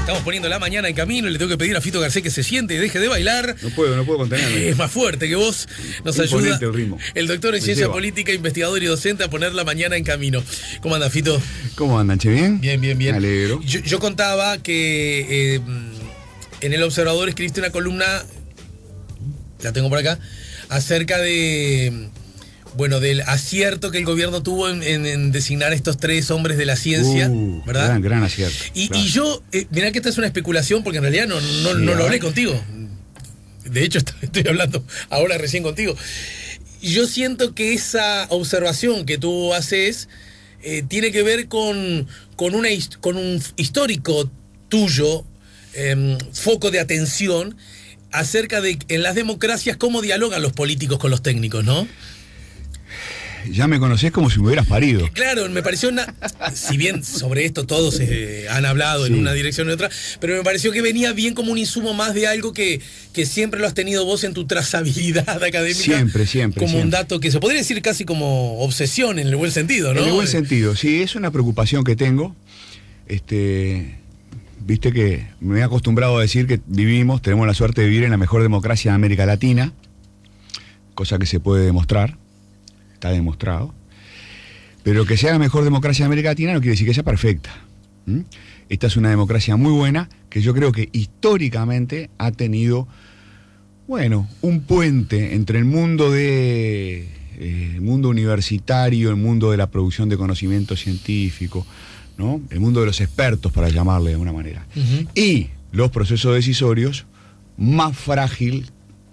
Estamos poniendo la mañana en camino y le tengo que pedir a Fito Garcés que se siente y deje de bailar. No puedo contenerme. Es más fuerte que vos. Nos ayuda el ritmo. El doctor en ciencia política, investigador y docente a poner la mañana en camino. ¿Cómo anda, Fito? ¿Cómo andan, che? ¿Bien? Bien. Me alegro. Yo contaba que en El Observador escribiste una columna, la tengo por acá, acerca de... Bueno, del acierto que el gobierno tuvo en designar a estos 3 hombres de la ciencia, ¿verdad? Gran acierto. Y, claro. y yo, mirá que esta es una especulación, porque en realidad no lo hablé contigo. De hecho, estoy hablando ahora recién contigo. Y yo siento que esa observación que tú haces tiene que ver con un histórico tuyo, foco de atención, acerca de en las democracias cómo dialogan los políticos con los técnicos, ¿no? Ya me conocés como si me hubieras parido. Claro, me pareció si bien sobre esto todos han hablado en una dirección u otra, pero me pareció que venía bien como un insumo más de algo que siempre lo has tenido vos en tu trazabilidad académica. Siempre. Como un dato que se podría decir casi como obsesión en el buen sentido, ¿no? En el buen sentido, sí, es una preocupación que tengo. Viste que me he acostumbrado a decir que tenemos la suerte de vivir en la mejor democracia de América Latina, cosa que se puede demostrar. Está demostrado, pero que sea la mejor democracia de América Latina no quiere decir que sea perfecta. Esta es una democracia muy buena que yo creo que históricamente ha tenido, un puente entre el mundo mundo universitario, el mundo de la producción de conocimiento científico, ¿no? El mundo de los expertos, para llamarle de alguna manera, y los procesos decisorios, más frágil,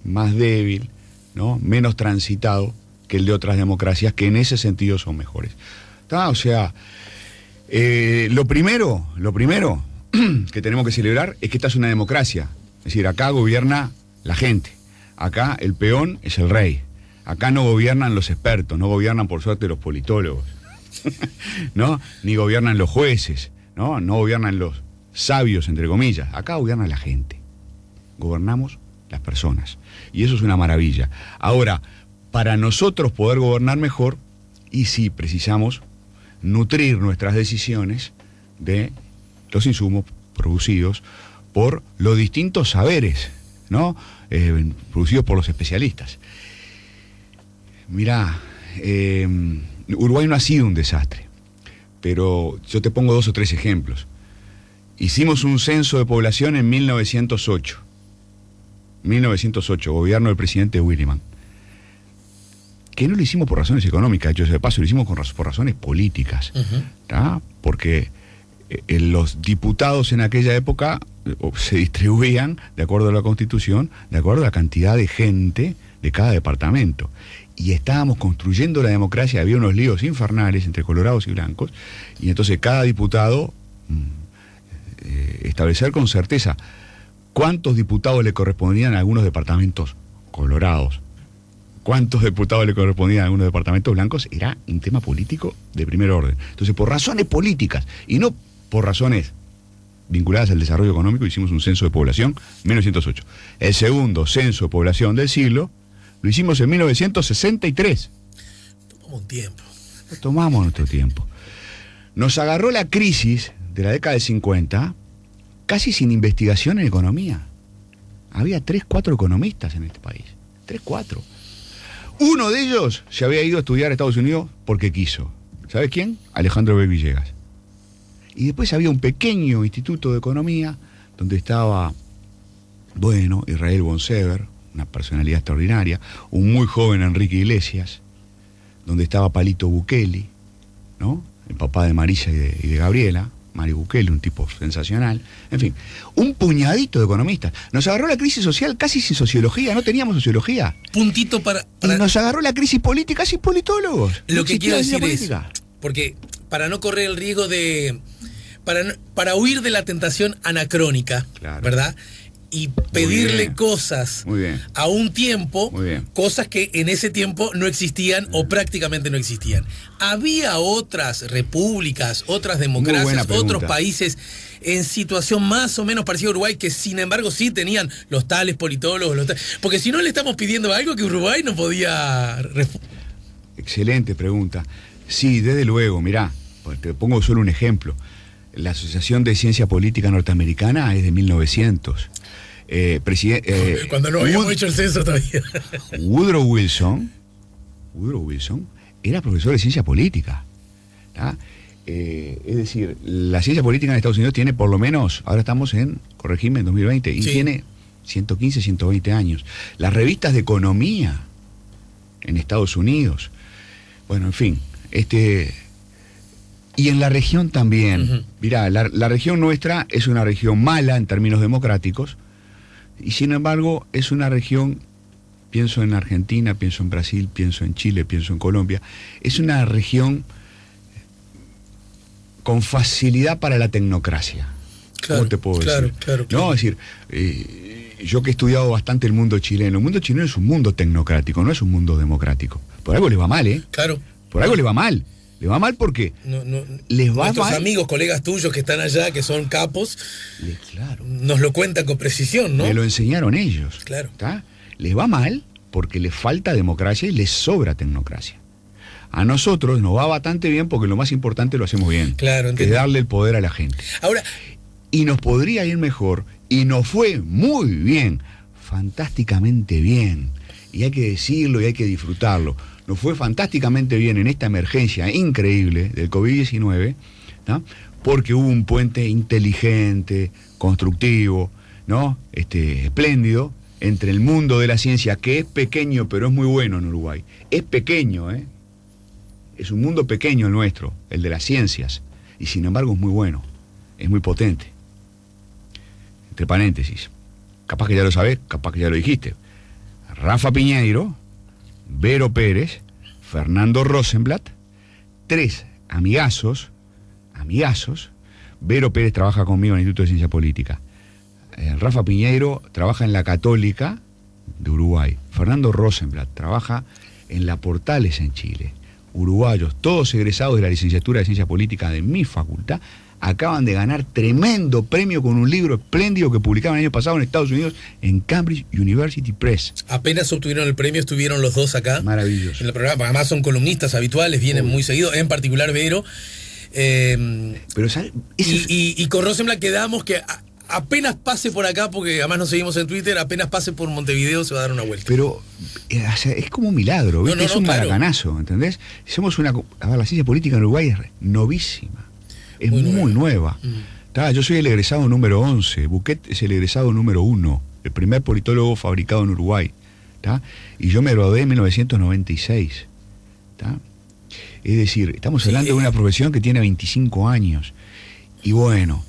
más débil, ¿no? Menos transitado que el de otras democracias que en ese sentido son mejores. O sea, lo primero que tenemos que celebrar es que esta es una democracia. Es decir, acá gobierna la gente. Acá el peón es el rey. Acá no gobiernan los expertos, no gobiernan por suerte los politólogos, ¿no? Ni gobiernan los jueces, ¿no? No gobiernan los sabios, entre comillas. Acá gobierna la gente. Gobernamos las personas. Y eso es una maravilla. Ahora, para nosotros poder gobernar mejor, y sí precisamos nutrir nuestras decisiones de los insumos producidos por los distintos saberes, ¿no? Producidos por los especialistas. Mirá, Uruguay no ha sido un desastre, pero yo te pongo 2 o 3 ejemplos. Hicimos un censo de población en 1908, gobierno del presidente Williman, que no lo hicimos por razones económicas, yo de paso lo hicimos por razones políticas, porque los diputados en aquella época se distribuían, de acuerdo a la Constitución, de acuerdo a la cantidad de gente de cada departamento. Y estábamos construyendo la democracia, había unos líos infernales entre colorados y blancos, y entonces cada diputado establecer con certeza cuántos diputados le correspondían a algunos departamentos colorados, cuántos diputados le correspondían a algunos departamentos blancos, era un tema político de primer orden. Entonces, por razones políticas y no por razones vinculadas al desarrollo económico, hicimos un censo de población en 1908. El segundo censo de población del siglo lo hicimos en 1963. Tomamos un tiempo. Tomamos nuestro tiempo. Nos agarró la crisis de la década del 50 casi sin investigación en economía. Había 3, 4 economistas en este país. 3, 4. Uno de ellos se había ido a estudiar a Estados Unidos porque quiso. ¿Sabes quién? Alejandro B. Villegas. Y después había un pequeño instituto de economía donde estaba, Israel Bonsever, una personalidad extraordinaria, un muy joven Enrique Iglesias, donde estaba Palito Bukele, ¿no? El papá de Marisa y de Gabriela, Mario Bukele, un tipo sensacional. En fin, un puñadito de economistas. Nos agarró la crisis social casi sin sociología, no teníamos sociología. Puntito para... Y nos agarró la crisis política sin politólogos. Lo no que quiero decir política. Es, porque para no correr el riesgo de... Para huir de la tentación anacrónica, claro, ¿verdad? Y pedirle cosas a un tiempo, cosas que en ese tiempo no existían o prácticamente no existían. Había otras repúblicas, otras democracias, otros países en situación más o menos parecida a Uruguay que sin embargo sí tenían los tales politólogos, porque si no le estamos pidiendo algo que Uruguay no podía... Excelente pregunta. Sí, desde luego, mirá, te pongo solo un ejemplo. la Asociación de Ciencia Política Norteamericana es de 1900. Cuando no habíamos hecho el censo todavía. Woodrow Wilson era profesor de ciencia política. Es decir, la ciencia política en Estados Unidos tiene por lo menos, ahora estamos en 2020, y tiene 115, 120 años. Las revistas de economía en Estados Unidos, bueno, en fin, y en la región también. Mirá, la región nuestra es una región mala en términos democráticos, y sin embargo es una región, pienso en Argentina, pienso en Brasil, pienso en Chile, pienso en Colombia, es una región con facilidad para la tecnocracia. Claro, ¿cómo te puedo decir? Claro. No, es decir, yo que he estudiado bastante el mundo chileno es un mundo tecnocrático, no es un mundo democrático. Por algo les va mal, ¿eh? Claro. Por algo les va mal. Les va mal porque les va nuestros mal. Amigos, colegas tuyos que están allá, que son capos, claro, nos lo cuentan con precisión, ¿no? Me lo enseñaron ellos. Claro. ¿Tá? Les va mal porque les falta democracia y les sobra tecnocracia. A nosotros nos va bastante bien porque lo más importante lo hacemos bien. Claro, que es darle el poder a la gente. Ahora, y nos podría ir mejor, y nos fue muy bien, fantásticamente bien. Y hay que decirlo y hay que disfrutarlo. Nos fue fantásticamente bien en esta emergencia increíble del COVID-19, ¿no? Porque hubo un puente inteligente, constructivo, ¿no? Espléndido, entre el mundo de la ciencia, que es pequeño, pero es muy bueno en Uruguay. Es pequeño, ¿eh? Es un mundo pequeño el nuestro, el de las ciencias, y sin embargo es muy bueno, es muy potente. Entre paréntesis, capaz que ya lo sabés, capaz que ya lo dijiste. Rafa Piñeiro, Vero Pérez, Fernando Rosenblatt, 3 amigazos. Vero Pérez trabaja conmigo en el Instituto de Ciencia Política. Rafa Piñeiro trabaja en la Católica de Uruguay. Fernando Rosenblatt trabaja en la Portales en Chile. Uruguayos, todos egresados de la licenciatura de Ciencia Política de mi facultad, acaban de ganar tremendo premio con un libro espléndido que publicaron el año pasado en Estados Unidos en Cambridge University Press. Apenas obtuvieron el premio, estuvieron los dos acá. Maravilloso. En el programa. Además son columnistas habituales, vienen muy seguido, en particular Vero. Pero ¿sabes? Y con Rosenblatt quedamos que apenas pase por acá, porque además nos seguimos en Twitter, apenas pase por Montevideo se va a dar una vuelta. Pero es como un milagro, ¿viste? Es un maracanazo, ¿entendés? Somos la ciencia política en Uruguay es novísima. Es muy nueva. Yo soy el egresado número 11, Buquet es el egresado número 1, el primer politólogo fabricado en Uruguay. Y yo me gradué en 1996. Es decir, estamos hablando de una profesión que tiene 25 años. Y bueno,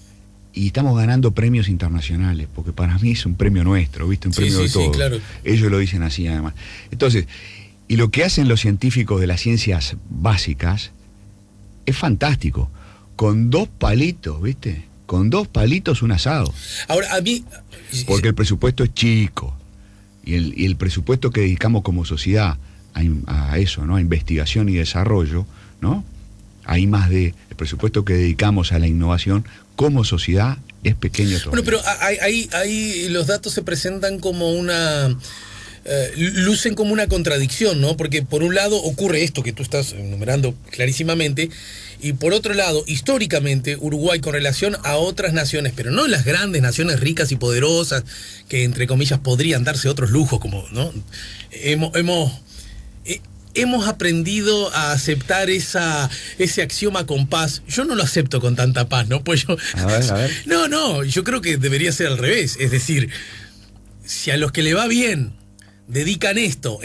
y estamos ganando premios internacionales, porque para mí es un premio nuestro, ¿viste? Un premio de todos. Claro. Ellos lo dicen así además. Entonces, y lo que hacen los científicos de las ciencias básicas es fantástico. Con 2 palitos, ¿viste? Con 2 palitos un asado. Ahora, a mí... Porque el presupuesto es chico. Y el presupuesto que dedicamos como sociedad a eso, ¿no? A investigación y desarrollo, ¿no? Hay más de... El presupuesto que dedicamos a la innovación como sociedad es pequeño todavía. Bueno, pero ahí los datos se presentan como una... lucen como una contradicción, ¿no? Porque por un lado ocurre esto que tú estás enumerando clarísimamente, y por otro lado, históricamente, Uruguay con relación a otras naciones, pero no las grandes naciones ricas y poderosas, que entre comillas podrían darse otros lujos, como, ¿no? Hemos aprendido a aceptar ese axioma con paz. Yo no lo acepto con tanta paz, ¿no? Pues yo... A ver. No, yo creo que debería ser al revés. Es decir, si a los que le va bien dedican esto,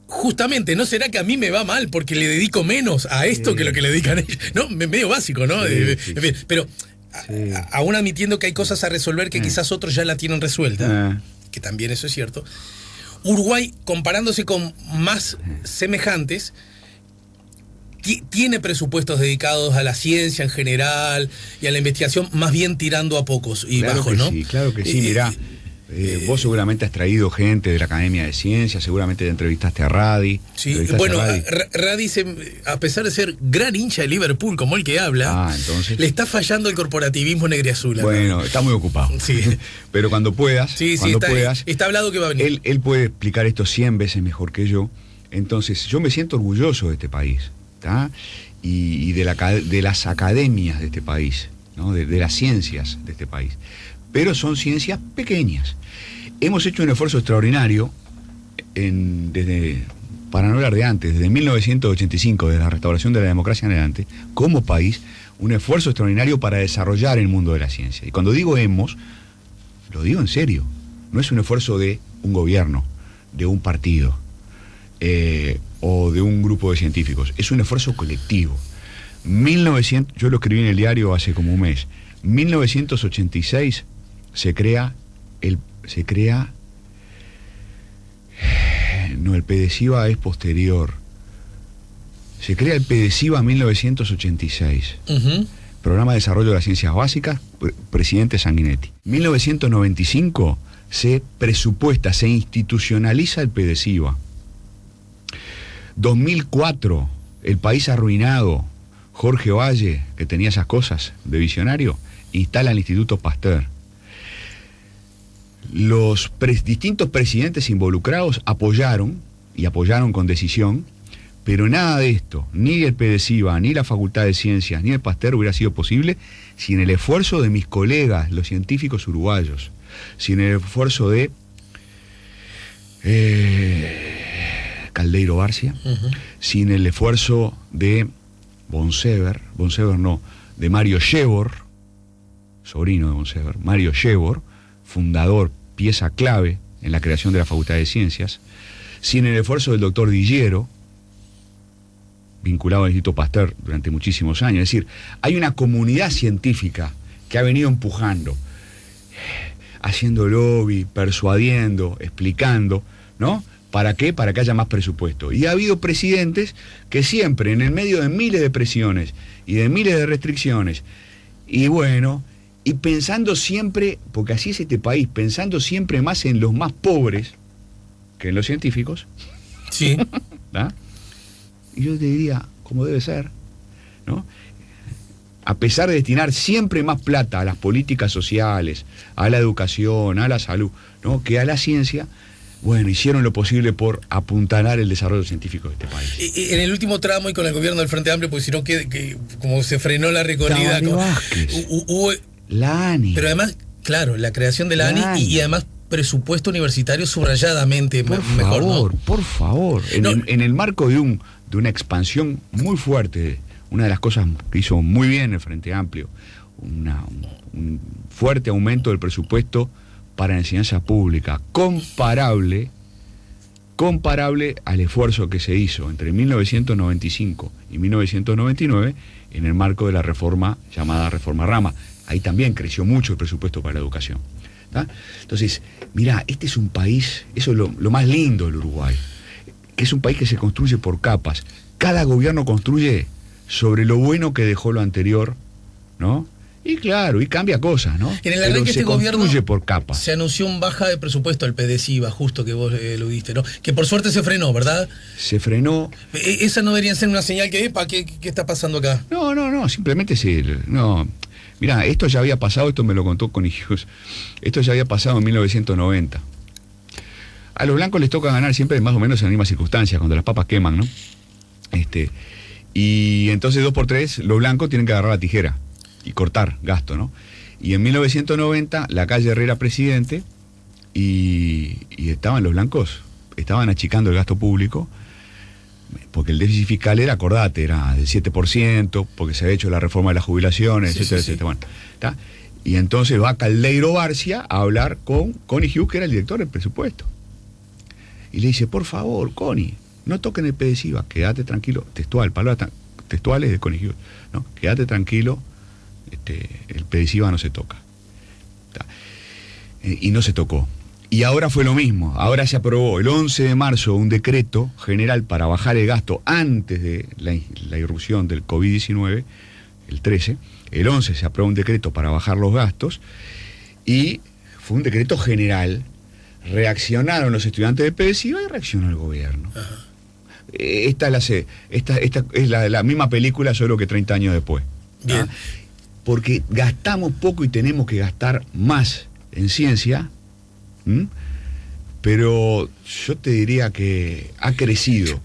justamente, ¿no será que a mí me va mal porque le dedico menos a esto que lo que le dedican ellos? No, medio básico, ¿no? Sí. Pero aún admitiendo que hay cosas a resolver que quizás otros ya la tienen resuelta, que también eso es cierto, Uruguay, comparándose con más semejantes, tiene presupuestos dedicados a la ciencia en general y a la investigación, más bien tirando a pocos y bajos, ¿no? Sí, claro que sí, mirá. Vos seguramente has traído gente de la Academia de Ciencias, seguramente te entrevistaste a Radi. Sí, bueno, Radi, a pesar de ser gran hincha de Liverpool, como el que habla, entonces... le está fallando el corporativismo negriazul. Bueno, está muy ocupado. Sí. Pero cuando puedas, está hablado que va a venir. Él puede explicar esto 100 veces mejor que yo. Entonces, yo me siento orgulloso de este país, ¿tá? y de las academias de este país, ¿no? de las ciencias de este país. Pero son ciencias pequeñas. Hemos hecho un esfuerzo extraordinario para no hablar de antes, desde 1985, desde la restauración de la democracia en adelante, como país, un esfuerzo extraordinario para desarrollar el mundo de la ciencia. Y cuando digo hemos, lo digo en serio. No es un esfuerzo de un gobierno, de un partido o de un grupo de científicos. Es un esfuerzo colectivo. Yo lo escribí en el diario hace como un mes. 1986 se crea el PDCIVA es posterior. Se crea el PDCIVA en 1986. Programa de Desarrollo de las Ciencias Básicas, presidente Sanguinetti. 1995 se presupuesta, se institucionaliza el PDCIVA. 2004, el país arruinado, Jorge Valle, que tenía esas cosas de visionario, instala el Instituto Pasteur. Los distintos presidentes involucrados apoyaron con decisión, pero nada de esto, ni el PDCIVA, ni la Facultad de Ciencias, ni el Pasteur hubiera sido posible sin el esfuerzo de mis colegas, los científicos uruguayos, sin el esfuerzo de Caldeiro Barcia, sin el esfuerzo de de Mario Shevor, sobrino de Bonsever, Mario Shevor, fundador, pieza clave en la creación de la Facultad de Ciencias, sin el esfuerzo del doctor Dillero, vinculado al Instituto Pasteur durante muchísimos años. Es decir, hay una comunidad científica que ha venido empujando, haciendo lobby, persuadiendo, explicando, ¿no? ¿Para qué? Para que haya más presupuesto. Y ha habido presidentes que siempre, en el medio de miles de presiones y de miles de restricciones, y bueno, y pensando siempre, porque así es este país, pensando siempre más en los más pobres que en los científicos. Sí. ¿Ah? Y yo te diría, como debe ser, ¿no? A pesar de destinar siempre más plata a las políticas sociales, a la educación, a la salud, ¿no? que a la ciencia, bueno, hicieron lo posible por apuntalar el desarrollo científico de este país. Y en el último tramo y con el gobierno del Frente Amplio, porque si no, que como se frenó la recorrida. Hubo la ANI. Pero además, claro, la creación de la ANI y además presupuesto universitario subrayadamente mejor, ¿no? Por favor. En el marco de una expansión muy fuerte, una de las cosas que hizo muy bien el Frente Amplio, un fuerte aumento del presupuesto para la enseñanza pública, comparable al esfuerzo que se hizo entre 1995 y 1999 en el marco de la reforma llamada Reforma Rama. Ahí también creció mucho el presupuesto para la educación. ¿Tá? Entonces, mirá, este es un país, eso es lo más lindo del Uruguay, que es un país que se construye por capas. Cada gobierno construye sobre lo bueno que dejó lo anterior, ¿no? Y claro, y cambia cosas, ¿no? En el arranque este gobierno por capas. Se anunció un baja de presupuesto al PDCIVA, justo que vos lo diste, ¿no? Que por suerte se frenó, ¿verdad? Se frenó. ¿Esa no debería ser una señal que, ¿qué está pasando acá? No, simplemente sí. No. Mirá, esto ya había pasado, esto me lo contó Connie Hughes, esto ya había pasado en 1990. A los blancos les toca ganar siempre más o menos en las mismas circunstancias, cuando las papas queman, ¿no? Y entonces 2x3 los blancos tienen que agarrar la tijera y cortar gasto, ¿no? Y en 1990 la calle Herrera presidente y los blancos estaban achicando el gasto público porque el déficit fiscal era, acordate, era del 7%, porque se había hecho la reforma de las jubilaciones, etcétera, etcétera. Bueno, ¿tá? Y entonces va Caldeiro Barcia a hablar con Connie Hughes, que era el director del presupuesto. Y le dice, por favor, Connie, no toquen el PDCIVA, quédate tranquilo, palabras textuales de Connie Hughes, ¿no? Quédate tranquilo, el PDCIVA no se toca. ¿Tá? Y no se tocó. Y ahora fue lo mismo, ahora se aprobó el 11 de marzo un decreto general para bajar el gasto antes de la irrupción del COVID-19, el 13, el 11 se aprobó un decreto para bajar los gastos y fue un decreto general, reaccionaron los estudiantes de PDCIVA y reaccionó el gobierno. Ajá. Esta es la misma película, solo que 30 años después. Bien. ¿Ah? Porque gastamos poco y tenemos que gastar más en ciencia. Pero yo te diría que ha crecido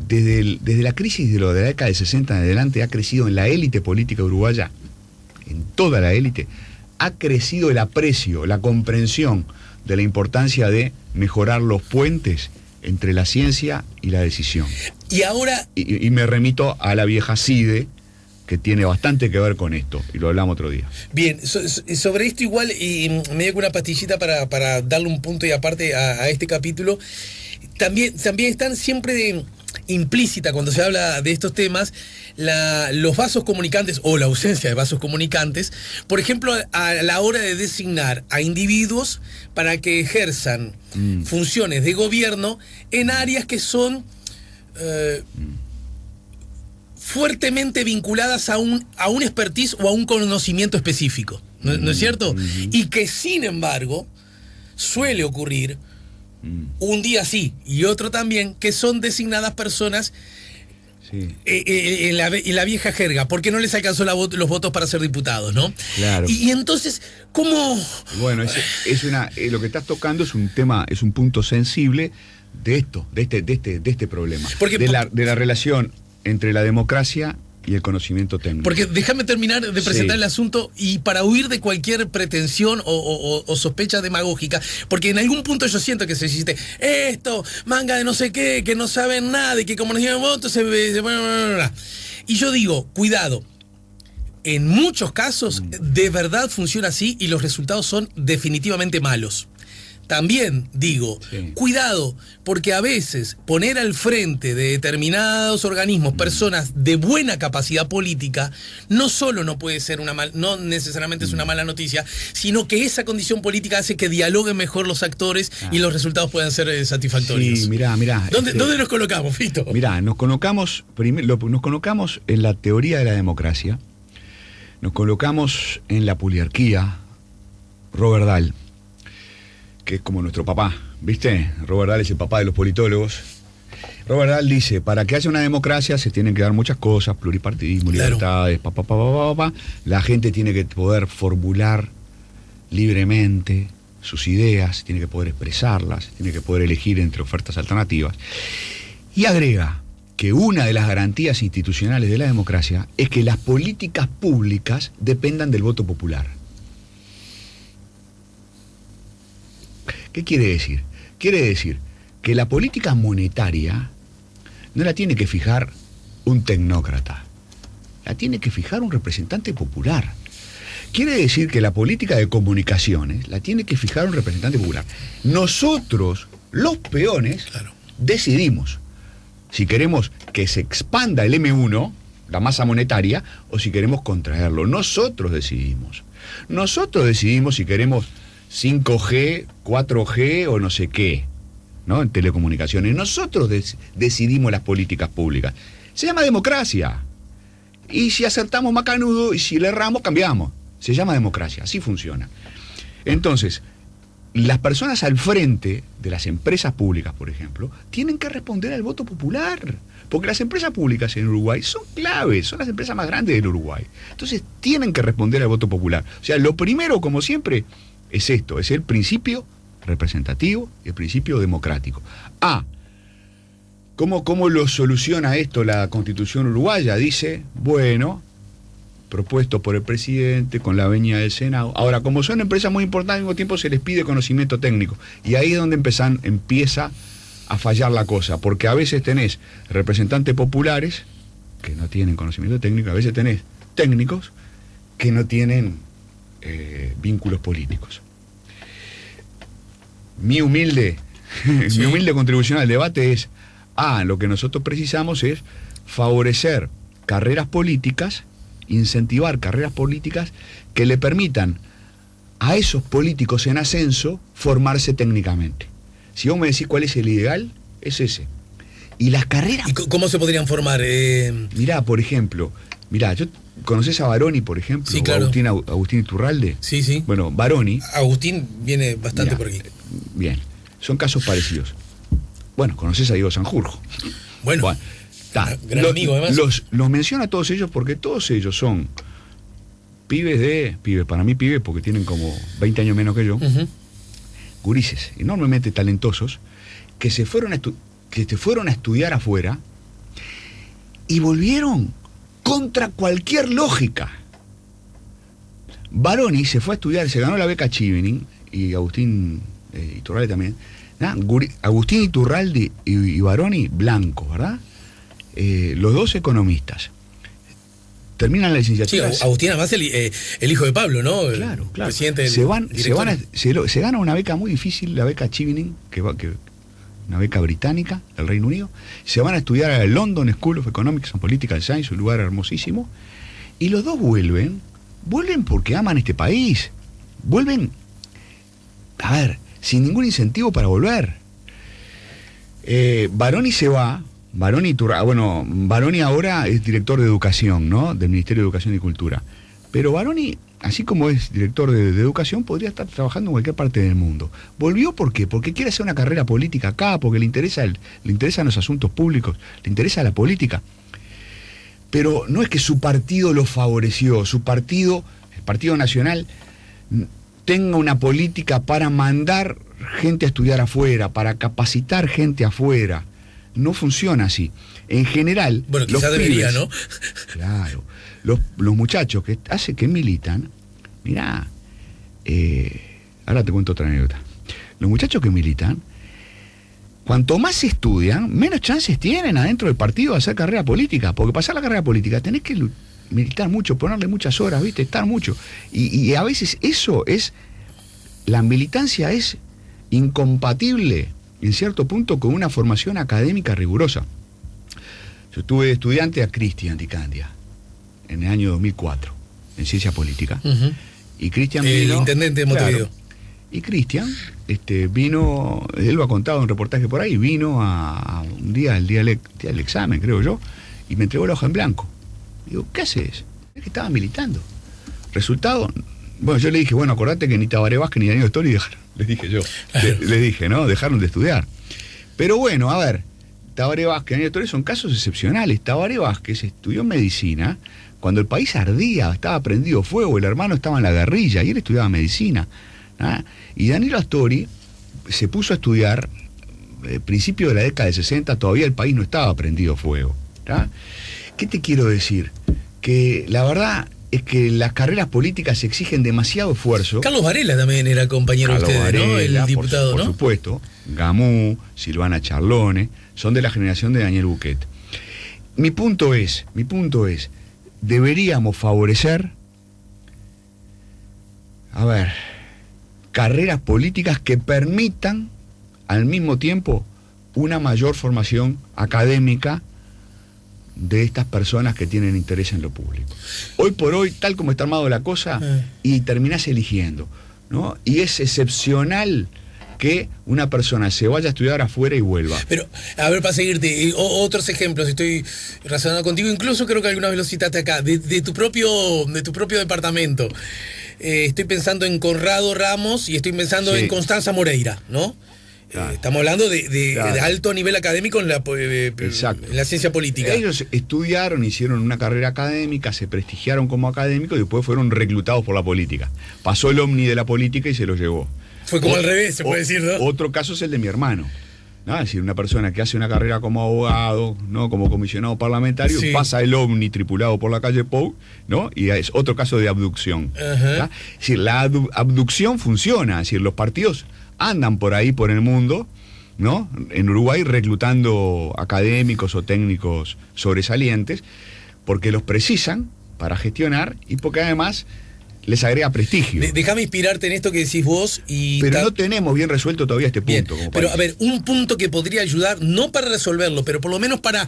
desde la crisis de la década de 60 en adelante ha crecido en la élite política uruguaya, en toda la élite, ha crecido el aprecio, la comprensión de la importancia de mejorar los puentes entre la ciencia y la decisión. Y ahora... Y me remito a la vieja CIDE, que tiene bastante que ver con esto, y lo hablamos otro día. Bien, sobre esto igual, y me dio una pastillita para darle un punto y aparte a este capítulo, también están siempre implícita cuando se habla de estos temas los vasos comunicantes o la ausencia de vasos comunicantes, por ejemplo, a la hora de designar a individuos para que ejerzan funciones de gobierno en áreas que son fuertemente vinculadas a un expertise o a un conocimiento específico, ¿no es cierto? Y que sin embargo suele ocurrir un día sí y otro también, que son designadas personas en la vieja jerga, porque no les alcanzó los votos para ser diputados, ¿no? Claro. Y entonces, ¿cómo? Bueno, lo que estás tocando es un tema, es un punto sensible de este problema. Porque, de la relación entre la democracia y el conocimiento técnico. Porque déjame terminar de presentar el asunto, y para huir de cualquier pretensión o sospecha demagógica, porque en algún punto yo siento que se dice esto, manga de no sé qué, que no saben nada y que como no tienen votos y yo digo, cuidado, en muchos casos de verdad funciona así y los resultados son definitivamente malos. También digo, cuidado, porque a veces poner al frente de determinados organismos personas de buena capacidad política no solo no puede ser no necesariamente es una mala noticia, sino que esa condición política hace que dialoguen mejor los actores y los resultados puedan ser satisfactorios. Sí, mirá. ¿Dónde nos colocamos, Fito? Mirá, nos colocamos en la teoría de la democracia, nos colocamos en la poliarquía, Robert Dahl, que es como nuestro papá, ¿viste? Robert Dahl es el papá de los politólogos. Robert Dahl dice, para que haya una democracia se tienen que dar muchas cosas, pluripartidismo, libertades, la gente tiene que poder formular libremente sus ideas, tiene que poder expresarlas, tiene que poder elegir entre ofertas alternativas. Y agrega que una de las garantías institucionales de la democracia es que las políticas públicas dependan del voto popular. ¿Qué quiere decir? Quiere decir que la política monetaria no la tiene que fijar un tecnócrata, la tiene que fijar un representante popular. Quiere decir que la política de comunicaciones la tiene que fijar un representante popular. Nosotros, los peones, decidimos si queremos que se expanda el M1, la masa monetaria, o si queremos contraerlo. Nosotros decidimos. Nosotros decidimos si queremos 5G, 4G o no sé qué, ¿no? En telecomunicaciones. Nosotros decidimos las políticas públicas. Se llama democracia. Y si acertamos macanudo y si le erramos, cambiamos. Se llama democracia. Así funciona. Entonces, las personas al frente de las empresas públicas, por ejemplo, tienen que responder al voto popular. Porque las empresas públicas en Uruguay son claves, son las empresas más grandes del Uruguay. Entonces, tienen que responder al voto popular. O sea, lo primero, como siempre, es esto, es el principio representativo y el principio democrático. ¿Cómo lo soluciona esto la Constitución uruguaya? Dice, bueno, propuesto por el presidente con la venia del Senado. Ahora, como son empresas muy importantes, al mismo tiempo se les pide conocimiento técnico. Y ahí es donde empieza a fallar la cosa, porque a veces tenés representantes populares que no tienen conocimiento técnico, a veces tenés técnicos que no tienen vínculos políticos. Mi humilde contribución al debate es, lo que nosotros precisamos es favorecer carreras políticas, incentivar carreras políticas que le permitan a esos políticos en ascenso formarse técnicamente. Si vos me decís cuál es el ideal, es ese. Y las carreras... ¿Y cómo se podrían formar? Mirá, por ejemplo, ¿conocés a Baroni, por ejemplo? Sí, claro. Agustín Iturralde. Sí. Bueno, Baroni... Agustín viene bastante por aquí. Bien, son casos parecidos. Bueno, ¿conocés a Diego Sanjurjo? Bueno gran amigo, además. Los menciono a todos ellos porque todos ellos son pibes, para mí pibes porque tienen como 20 años menos que yo, gurises enormemente talentosos, que se fueron a estudiar afuera, Y volvieron contra cualquier lógica. Baroni se fue a estudiar, se ganó la beca Chevening, y Agustín Iturralde también. Agustín Iturralde y Baroni, blancos, ¿verdad? Los dos economistas. Terminan la licenciatura. Sí, Agustín además el hijo de Pablo, ¿no? Claro. Presidente del se gana una beca muy difícil, la beca Chevening, una beca británica del Reino Unido. Se van a estudiar a la London School of Economics and Political Science, un lugar hermosísimo. Y los dos vuelven porque aman este país. Vuelven, a ver, sin ningún incentivo para volver. Baroni se va. Baroni ahora es director de educación, ¿no? Del Ministerio de Educación y Cultura. Pero Baroni, así como es director de educación, podría estar trabajando en cualquier parte del mundo. ¿Volvió por qué? Porque quiere hacer una carrera política acá, porque le interesan los asuntos públicos, le interesa la política. Pero no es que su partido lo favoreció, el Partido Nacional, tenga una política para mandar gente a estudiar afuera, para capacitar gente afuera. No funciona así. En general, bueno, quizás debería, ¿no? Claro. Los muchachos que militan, mirá, ahora te cuento otra anécdota. Los muchachos que militan, cuanto más estudian, menos chances tienen adentro del partido de hacer carrera política. Porque pasar la carrera política tenés que militar mucho, ponerle muchas horas, ¿viste? Estar mucho. Y a veces la militancia es incompatible en cierto punto con una formación académica rigurosa. Yo tuve estudiante a Cristian Di Candia en el año 2004 en ciencia política. Uh-huh. Y Cristian vino, el intendente de Montevideo. Claro, y Cristian vino, él lo ha contado en un reportaje por ahí, vino a un día, el día del examen, creo yo, y me entregó la hoja en blanco. Digo, ¿qué haces? Es que estaba militando. Resultado, bueno, yo le dije, bueno, acordate que ni Tabaré Vázquez ni Daniel Stori dejaron, les dije yo, les dije, ¿no? Dejaron de estudiar. Pero bueno, a ver, Tabaré Vázquez y Daniel Stori son casos excepcionales. Tabaré Vázquez estudió medicina cuando el país ardía, estaba prendido fuego, el hermano estaba en la guerrilla y él estudiaba medicina. ¿Ah? Y Daniel Astori se puso a estudiar principio de la década de 60, todavía el país no estaba prendido fuego. ¿Ah? ¿Qué te quiero decir? Que la verdad es que las carreras políticas exigen demasiado esfuerzo. Carlos Varela también era compañero de ustedes, Varela, ¿no? El diputado, por ¿no? Por supuesto. Gamú, Silvana Charlone, son de la generación de Daniel Buquet. Mi punto es, deberíamos favorecer, carreras políticas que permitan al mismo tiempo una mayor formación académica de estas personas que tienen interés en lo público. Hoy por hoy, tal como está armado la cosa, y terminás eligiendo, ¿no? Y es excepcional que una persona se vaya a estudiar afuera y vuelva. Pero, a ver, para seguirte, otros ejemplos, estoy razonando contigo, incluso creo que alguna vez lo citaste acá, de tu propio departamento. Estoy pensando en Conrado Ramos y estoy pensando en Constanza Moreira, ¿no? Claro. Estamos hablando de alto nivel académico en la ciencia política. Ellos estudiaron, hicieron una carrera académica, se prestigiaron como académicos y después fueron reclutados por la política. Pasó el ovni de la política y se los llevó. Fue como al revés, se puede decir, ¿no? Otro caso es el de mi hermano. ¿No? Es decir, una persona que hace una carrera como abogado, ¿no? Como comisionado parlamentario, pasa el ovni tripulado por la calle Pou, ¿no? Y es otro caso de abducción. Es decir, la abducción funciona, es decir, los partidos andan por ahí, por el mundo, ¿no? En Uruguay reclutando académicos o técnicos sobresalientes, porque los precisan para gestionar y porque además les agrega prestigio. Déjame inspirarte en esto que decís vos. Pero no tenemos bien resuelto todavía este punto. Bien, pero a ver, un punto que podría ayudar, no para resolverlo, pero por lo menos para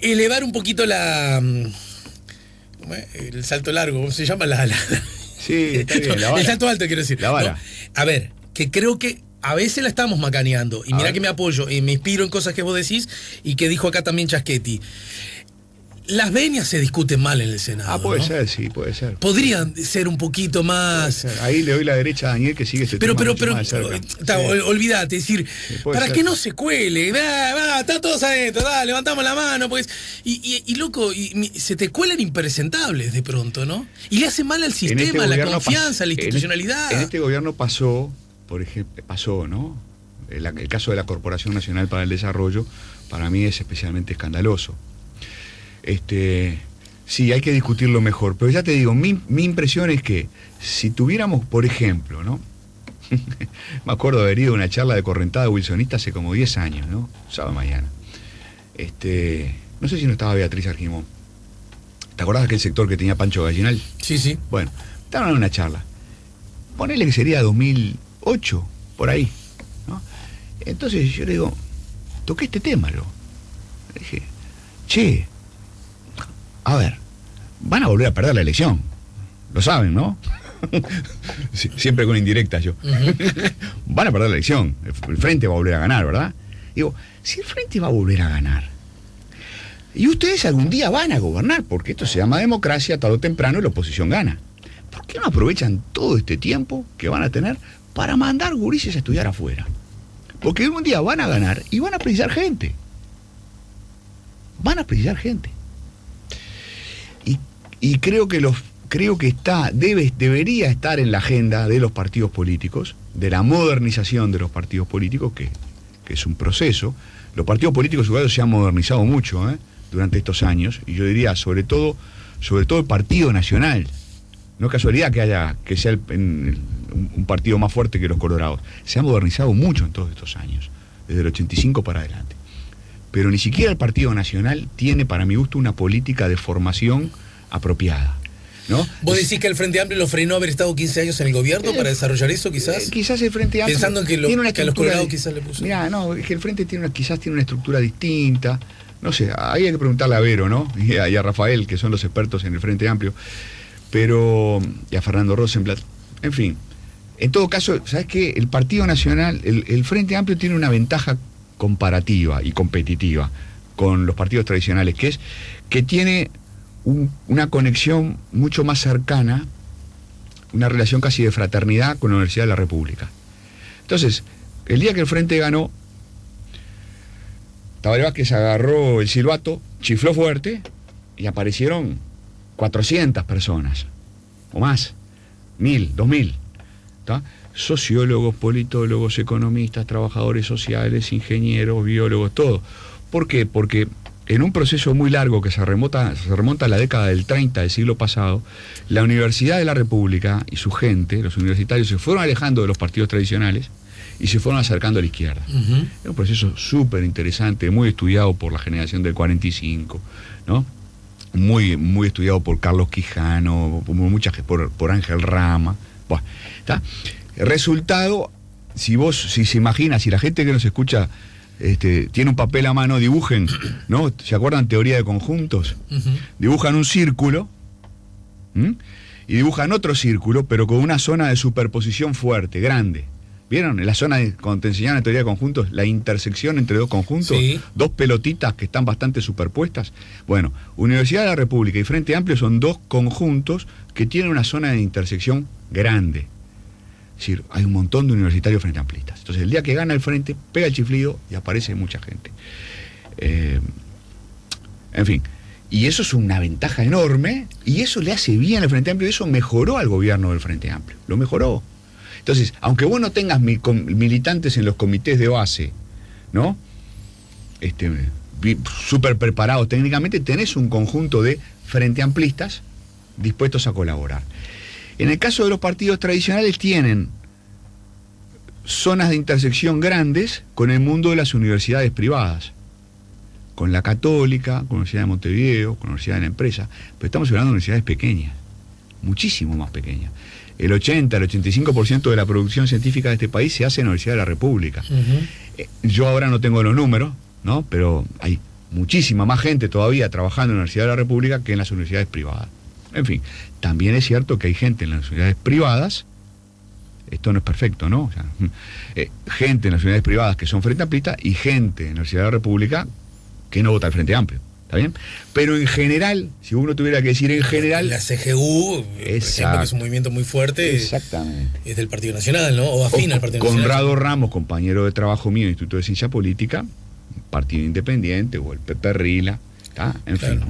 elevar un poquito el salto largo, ¿cómo se llama? Sí, está bien, la vara. El salto alto, quiero decir. La vara. ¿No? A ver, que creo que a veces la estamos macaneando. Y mira que me apoyo y me inspiro en cosas que vos decís y que dijo acá también Chaschetti. Las venias se discuten mal en el Senado. Puede ¿no? ser, sí, puede ser. Podrían ser un poquito más. Ahí le doy la derecha a Daniel que sigue este tema mucho más de cerca. Olvídate, es decir, para que no se cuele, está todos adentro, levantamos la mano, pues. Y loco, se te cuelan impresentables de pronto, ¿no? Y le hace mal al sistema, a la confianza, a la institucionalidad. En este gobierno pasó, por ejemplo, ¿no? El caso de la Corporación Nacional para el Desarrollo, para mí es especialmente escandaloso. Sí, hay que discutirlo mejor. Pero ya te digo, mi impresión es que si tuviéramos, por ejemplo, ¿no? Me acuerdo de haber ido a una charla de correntada wilsonista hace como 10 años, ¿no? Sábado mañana. No sé si no estaba Beatriz Argimón. ¿Te acordás de aquel sector que tenía Pancho Gallinal? Sí, sí. Bueno, estaban en una charla. Ponele que sería 2008, por ahí, ¿no? Entonces yo le digo, toqué este tema, le dije, che, a ver, van a volver a perder la elección. Lo saben, ¿no? Siempre con indirectas yo. Van a perder la elección. El Frente va a volver a ganar, ¿verdad? Digo, si el Frente va a volver a ganar, y ustedes algún día van a gobernar, porque esto se llama democracia, tarde o temprano la oposición gana. ¿Por qué no aprovechan todo este tiempo que van a tener para mandar gurises a estudiar afuera? Porque algún día van a ganar y van a precisar gente. Van a precisar gente. Y creo que debería estar en la agenda de los partidos políticos, de la modernización de los partidos políticos, que es un proceso. Los partidos políticos uruguayos se han modernizado mucho durante estos años, y yo diría sobre todo el Partido Nacional. No es casualidad que sea un partido más fuerte que los colorados. Se ha modernizado mucho en todos estos años, desde el 85 para adelante. Pero ni siquiera el Partido Nacional tiene, para mi gusto, una política de formación apropiada, ¿no? ¿Vos decís que el Frente Amplio lo frenó haber estado 15 años en el gobierno para desarrollar eso, quizás? Quizás el Frente Amplio... Pensando en que a los colorados quizás le puso... Mirá, no, es que el Frente quizás tiene una estructura distinta. No sé, ahí hay que preguntarle a Vero, ¿no? Y a Rafael, que son los expertos en el Frente Amplio. Pero... y a Fernando Rosenblatt. En fin. En todo caso, ¿sabes qué? El Partido Nacional, el Frente Amplio tiene una ventaja comparativa y competitiva con los partidos tradicionales, que es que tiene una conexión mucho más cercana, una relación casi de fraternidad con la Universidad de la República. Entonces, el día que el Frente ganó, Tabaré Vázquez agarró el silbato, chifló fuerte y aparecieron 400 personas, o más, 1000, 2000, ¿tá? Sociólogos, politólogos, economistas, trabajadores sociales, ingenieros, biólogos, todo. ¿Por qué? Porque en un proceso muy largo que se remonta a la década del 30 del siglo pasado, la Universidad de la República y su gente, los universitarios, se fueron alejando de los partidos tradicionales y se fueron acercando a la izquierda. Es un proceso súper interesante, muy estudiado por la generación del 45, ¿no? Muy, muy estudiado por Carlos Quijano, por Ángel Rama. Bueno, ¿está? Resultado, si se imagina, si la gente que nos escucha tiene un papel a mano, dibujen, ¿no? ¿Se acuerdan teoría de conjuntos? Dibujan un círculo y dibujan otro círculo, pero con una zona de superposición fuerte, grande. ¿Vieron? En la zona cuando te enseñaban la teoría de conjuntos, la intersección entre dos conjuntos, sí. Dos pelotitas que están bastante superpuestas. Bueno, Universidad de la República y Frente Amplio son dos conjuntos que tienen una zona de intersección grande. Es decir, hay un montón de universitarios frente amplistas. Entonces, el día que gana el Frente, pega el chiflido y aparece mucha gente. En fin, y eso es una ventaja enorme, y eso le hace bien al Frente Amplio, y eso mejoró al gobierno del Frente Amplio. Lo mejoró. Entonces, aunque vos no tengas militantes en los comités de base, ¿no? Súper preparados técnicamente, tenés un conjunto de frente amplistas dispuestos a colaborar. En el caso de los partidos tradicionales tienen zonas de intersección grandes con el mundo de las universidades privadas, con la Católica, con la Universidad de Montevideo, con la Universidad de la Empresa, pero estamos hablando de universidades pequeñas, muchísimo más pequeñas. El 80, el 85% de la producción científica de este país se hace en la Universidad de la República. Yo ahora no tengo los números, ¿no? Pero hay muchísima más gente todavía trabajando en la Universidad de la República que en las universidades privadas. En fin, también es cierto que hay gente en las universidades privadas, esto no es perfecto, ¿no? O sea, gente en las universidades privadas que son frente amplistas y gente en la Universidad de la República que no vota al Frente Amplio. ¿Está bien? Pero en general, si uno tuviera que decir en general... La CGU, por ejemplo, que es un movimiento muy fuerte, exactamente, es del Partido Nacional, ¿no? O afín al Partido Nacional. Conrado Ramos, compañero de trabajo mío en el Instituto de Ciencia Política, Partido Independiente, o el Pepe Rila, ¿está? En fin,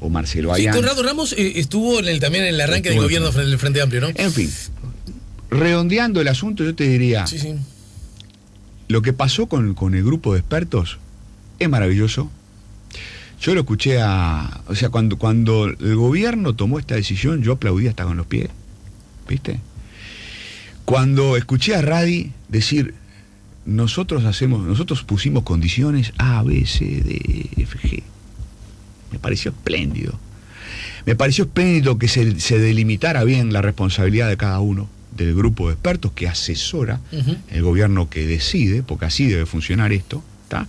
o Marcelo Ayán. Sí, Conrado Ramos estuvo también en el arranque del gobierno del Frente Amplio, ¿no? En fin, redondeando el asunto, yo te diría, lo que pasó con el grupo de expertos es maravilloso. Yo lo escuché o sea, cuando el gobierno tomó esta decisión, yo aplaudí hasta con los pies, ¿viste? Cuando escuché a Radi decir, nosotros pusimos condiciones A, B, C, D, F, G, me pareció espléndido. Me pareció espléndido que se delimitara bien la responsabilidad de cada uno del grupo de expertos que asesora el gobierno que decide, porque así debe funcionar esto, ¿tá?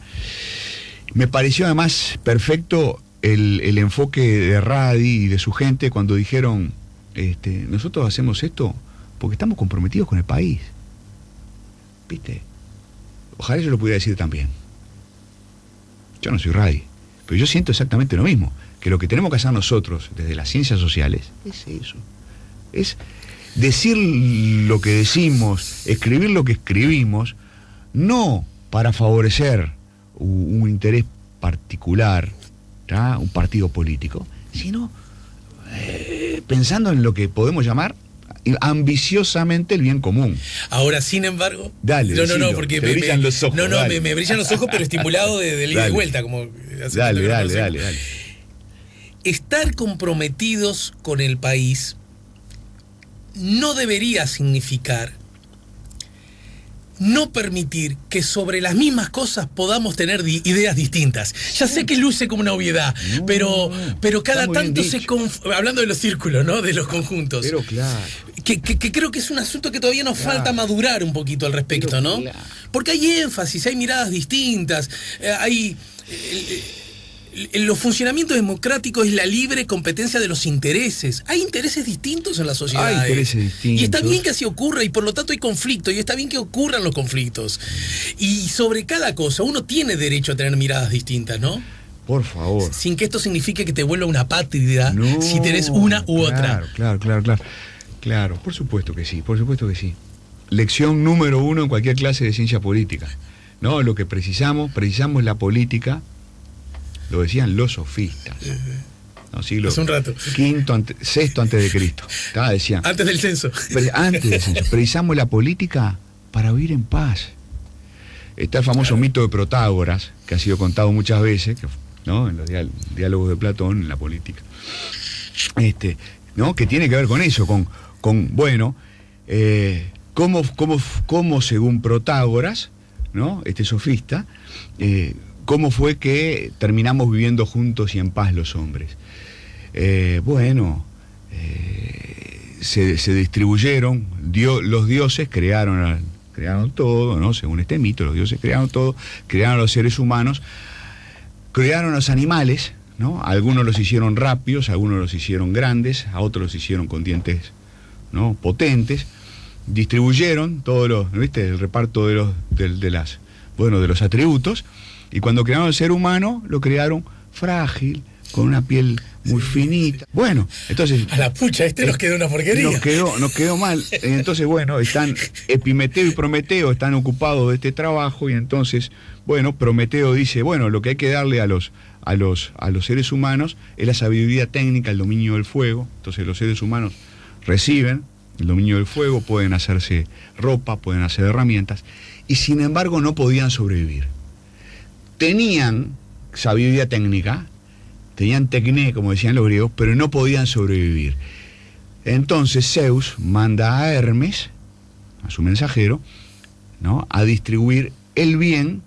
Me pareció además perfecto el enfoque de Radi y de su gente cuando dijeron, nosotros hacemos esto porque estamos comprometidos con el país. ¿Viste? Ojalá yo lo pudiera decir también. Yo no soy Radi, pero yo siento exactamente lo mismo, que lo que tenemos que hacer nosotros desde las ciencias sociales es eso, es decir lo que decimos, escribir lo que escribimos, no para favorecer un interés particular, ¿tá? Un partido político, sino pensando en lo que podemos llamar ambiciosamente el bien común. Ahora, sin embargo, dale, no, porque me brillan los ojos. Me brillan los ojos, pero estimulado de ida y vuelta, como dale. Estar comprometidos con el país no debería significar no permitir que sobre las mismas cosas podamos tener ideas distintas. Ya sé que luce como una obviedad, pero cada tanto hablando de los círculos, ¿no? De los conjuntos. Pero claro. Que creo que es un asunto que todavía nos falta madurar un poquito al respecto, pero ¿no? Claro. Porque hay énfasis, hay miradas distintas, los funcionamientos democráticos es la libre competencia de los intereses. Hay intereses distintos en la sociedad. Hay intereses distintos. Y está bien que así ocurra, y por lo tanto hay conflicto, y está bien que ocurran los conflictos. Y sobre cada cosa uno tiene derecho a tener miradas distintas, ¿no? Por favor. Sin que esto signifique que te vuelva una apátrida si tenés una u otra. Claro, por supuesto que sí. Lección número 1 en cualquier clase de ciencia política. No, lo que precisamos la política. Lo decían los sofistas. No, siglo hace un rato. Sexto antes de Cristo. Decían. Antes del censo. Antes del censo. Precisamos la política para vivir en paz. Está el famoso mito de Protágoras, que ha sido contado muchas veces, ¿no? En los diálogos de Platón, en la política. ¿No? Que tiene que ver con eso, con cómo según Protágoras, ¿no? Este sofista, ¿cómo fue que terminamos viviendo juntos y en paz los hombres? Se distribuyeron, los dioses crearon todo, ¿no? Según este mito, los dioses crearon todo, crearon a los seres humanos, crearon a los animales, ¿no? Algunos los hicieron rápidos, algunos los hicieron grandes, a otros los hicieron con dientes, ¿no? Potentes, distribuyeron todos ¿viste? El reparto de los atributos. Y cuando crearon el ser humano, lo crearon frágil, con una piel muy finita. Bueno, entonces... A la pucha, nos quedó una porquería. Nos quedó mal. Entonces, Epimeteo y Prometeo están ocupados de este trabajo, y entonces, Prometeo dice, lo que hay que darle a los seres humanos es la sabiduría técnica, el dominio del fuego. Entonces los seres humanos reciben el dominio del fuego, pueden hacerse ropa, pueden hacer herramientas, y sin embargo no podían sobrevivir. Tenían sabiduría técnica, tenían tecné, como decían los griegos, pero no podían sobrevivir. Entonces Zeus manda a Hermes, a su mensajero, ¿no? A distribuir el bien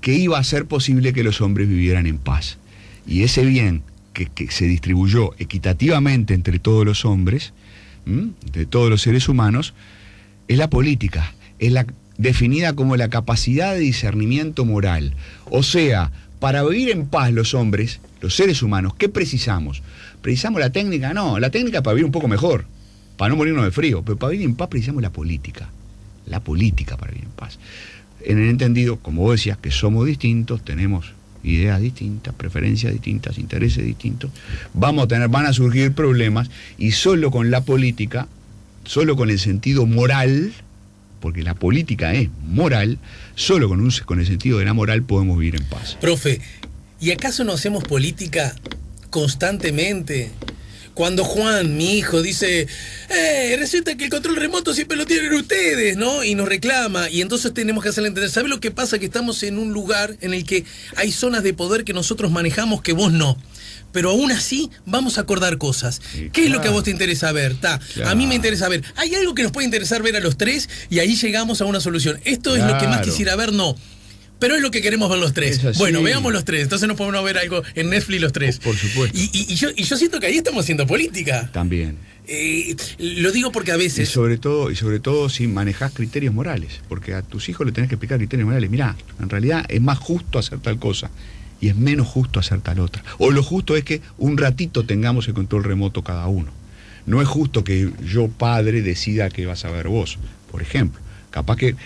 que iba a hacer posible que los hombres vivieran en paz. Y ese bien que se distribuyó equitativamente entre todos los hombres, de todos los seres humanos, es la política, es definida como la capacidad de discernimiento moral. O sea, para vivir en paz los hombres, los seres humanos, ¿qué precisamos? ¿Precisamos la técnica? No, la técnica para vivir un poco mejor, para no morirnos de frío, pero para vivir en paz precisamos la política para vivir en paz. En el entendido, como vos decías, que somos distintos, tenemos ideas distintas, preferencias distintas, intereses distintos, van a surgir problemas, y solo con la política, solo con el sentido moral, porque la política es moral, solo con el sentido de la moral podemos vivir en paz. Profe, ¿y acaso no hacemos política constantemente cuando Juan, mi hijo, dice, resulta que el control remoto siempre lo tienen ustedes, ¿no? Y nos reclama, y entonces tenemos que hacerle entender, ¿sabes lo que pasa? Que estamos en un lugar en el que hay zonas de poder que nosotros manejamos que vos no. Pero aún así vamos a acordar cosas. Sí, ¿qué es lo que a vos te interesa ver? A mí me interesa ver. ¿Hay algo que nos puede interesar ver a los tres? Y ahí llegamos a una solución. Esto es lo que más quisiera ver, no. Pero es lo que queremos ver los tres. Bueno, veamos los tres. Entonces nos podemos ver algo en Netflix los tres. Por supuesto. Y yo siento que ahí estamos haciendo política. También. Lo digo porque a veces... Y sobre todo si manejás criterios morales. Porque a tus hijos le tenés que explicar criterios morales. Mirá, en realidad es más justo hacer tal cosa y es menos justo hacer tal otra. O lo justo es que un ratito tengamos el control remoto cada uno. No es justo que yo, padre, decida qué vas a ver vos, por ejemplo. Capaz que